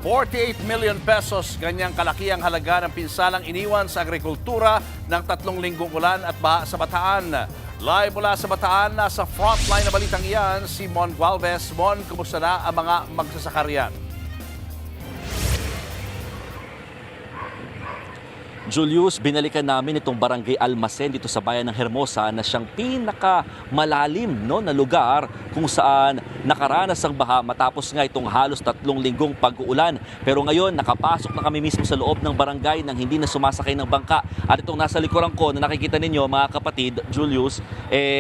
48 million pesos, ganyang kalaki ang halaga ng pinsalang iniwan sa agrikultura ng 3 linggong ulan at baha sa Bataan. Live mula sa Bataan, nasa frontline na balitang iyan, si Mon Gualvez. Mon, kumusta na ang mga magsasaka riyan? Julius, binalikan namin itong barangay Almacen dito sa bayan ng Hermosa na siyang pinakamalalim na lugar kung saan nakaranas ang baha matapos nga itong halos 3 linggong pag-uulan. Pero ngayon, nakapasok na kami mismo sa loob ng barangay nang hindi na sumasakay ng bangka. At itong nasa likuran ko na nakikita ninyo mga kapatid, Julius,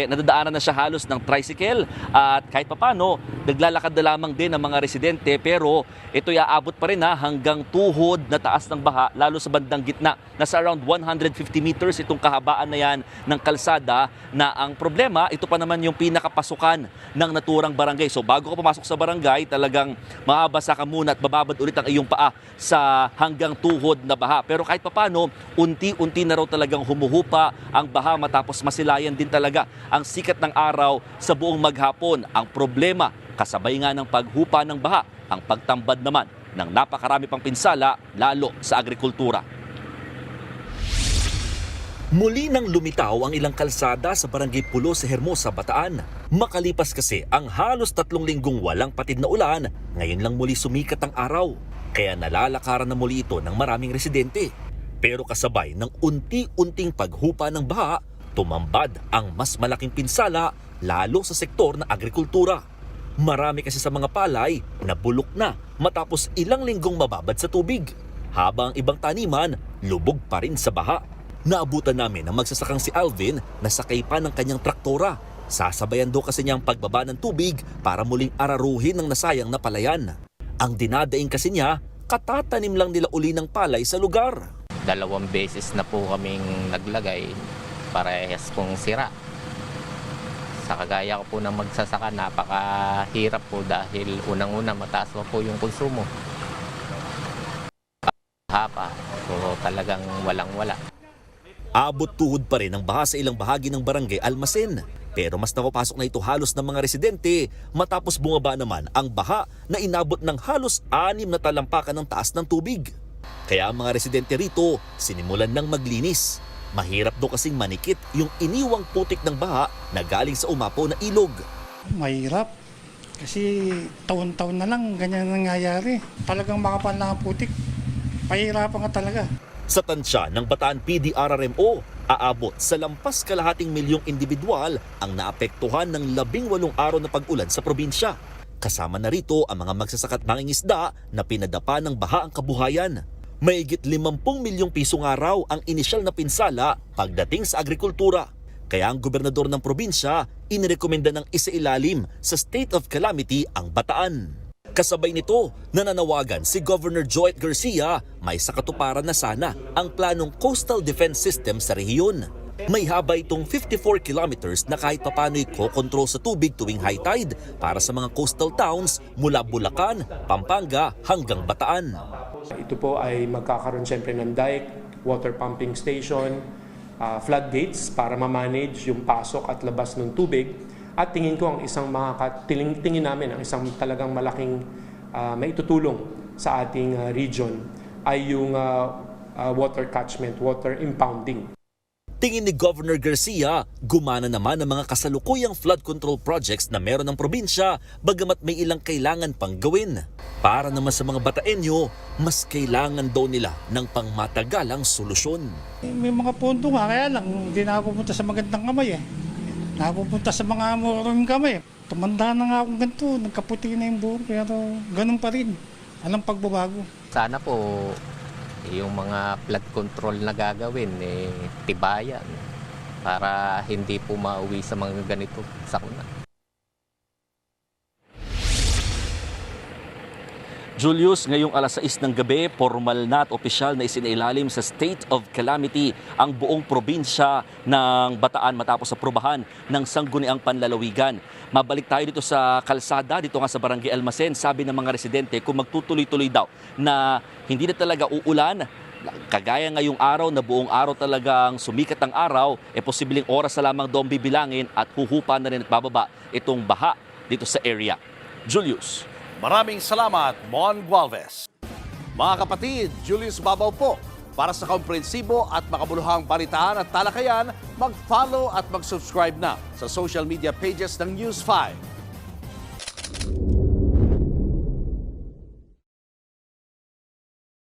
nadadaanan na siya halos ng tricycle at kahit papano, naglalakad na lamang din ang mga residente pero ito aabot pa rin hanggang tuhod na taas ng baha lalo sa bandang gitna. Nasa around 150 meters itong kahabaan na yan ng kalsada na ang problema, ito pa naman yung pinakapasukan ng naturang barangay. So bago ka pumasok sa barangay, talagang mababasa ka muna at bababad ulit ang iyong paa sa hanggang tuhod na baha. Pero kahit papano, unti-unti na raw talagang humuhupa ang baha matapos masilayan din talaga ang sikat ng araw sa buong maghapon. Ang problema, kasabay nga ng paghupa ng baha, ang pagtambad naman ng napakarami pang pinsala lalo sa agrikultura. Muli nang lumitaw ang ilang kalsada sa Barangay Pulo sa Hermosa, Bataan. Makalipas kasi ang halos 3 linggong walang patid na ulan, ngayon lang muli sumikat ang araw. Kaya nalalakaran na muli ito ng maraming residente. Pero kasabay ng unti-unting paghupa ng baha, tumambad ang mas malaking pinsala lalo sa sektor ng agrikultura. Marami kasi sa mga palay na bulok na matapos ilang linggong mababad sa tubig. Habang ibang taniman, lubog pa rin sa baha. Naabutan namin ang magsasakang si Alvin na sakay pa ng kanyang traktora. Sasabayan daw kasi niya ang pagbaba ng tubig para muling araruhin ng nasayang na palayan. Ang dinadaing kasi niya, katatanim lang nila uli ng palay sa lugar. 2 beses na po kaming naglagay, parehas pong sira. Sa kagaya ko po ng magsasaka, napakahirap po dahil unang-una mataas po yung konsumo. Hapa, so talagang walang-wala. Abot tuhod pa rin ang baha sa ilang bahagi ng barangay Almacen. Pero mas nakapasok na ito halos ng mga residente matapos bumaba naman ang baha na inabot ng halos 6 na talampakan ng taas ng tubig. Kaya ang mga residente rito sinimulan ng maglinis. Mahirap daw kasing manikit yung iniwang putik ng baha na galing sa umapaw na ilog. Mahirap. Kasi taon-taon na lang ganyan nangyayari. Talagang makapal na ang putik. Pahirapan ka talaga. Sa tansya ng Bataan PDRRMO, aabot sa lampas kalahating milyong individual ang naapektuhan ng 18 araw na pag-ulan sa probinsya. Kasama na rito ang mga magsasakat mangingisda na pinadapa ng baha ang kabuhayan. Mahigit 50 milyong piso nga raw ang inisyal na pinsala pagdating sa agrikultura. Kaya ang gobernador ng probinsya inirekomenda ng isailalim sa state of calamity ang Bataan. Kasabay nito, nananawagan si Governor Joet Garcia may sakatuparan na sana ang planong coastal defense system sa rehiyon. May haba itong 54 kilometers na kahit papano'y kokontrol sa tubig tuwing high tide para sa mga coastal towns mula Bulacan, Pampanga hanggang Bataan. Ito po ay magkakaroon siyempre ng dike, water pumping station, floodgates para ma-manage yung pasok at labas ng tubig. At tingin ko ang isang tingin namin ang isang talagang malaking maitutulong sa ating region ay yung water catchment, water impounding. Tingin ni Governor Garcia, gumana naman ang mga kasalukuyang flood control projects na meron ng probinsya bagamat may ilang kailangan pang gawin. Para naman sa mga Bataenyo, mas kailangan daw nila ng pangmatagalang solusyon. May mga pondo nga, kaya lang hindi na ako pupunta sa magandang kamay Napupunta sa mga murong kamay. Tumanda na nga akong ganito, nagkaputi na yung buhok, pero ganun pa rin. Alang pagbabago. Sana po yung mga flood control na gagawin, tibayan para hindi po mauwi sa mga ganito sakuna. Julius, ngayong alas 6 ng gabi, formal na at opisyal na isinailalim sa state of calamity ang buong probinsya ng Bataan matapos aprubahan ng sangguniang panlalawigan. Mabalik tayo dito sa kalsada, dito nga sa Barangay Almacen. Sabi ng mga residente kung magtutuloy-tuloy daw na hindi na talaga uulan, kagaya ngayong araw na buong araw talagang sumikat ang araw, posibleng oras na lamang doon bibilangin at huhupa na rin at bababa itong baha dito sa area. Julius. Maraming salamat, Mon Gualvez. Mga kapatid, Julius Babaw po. Para sa komprehensibo at makabuluhang balitaan at talakayan, mag-follow at mag-subscribe na sa social media pages ng News 5.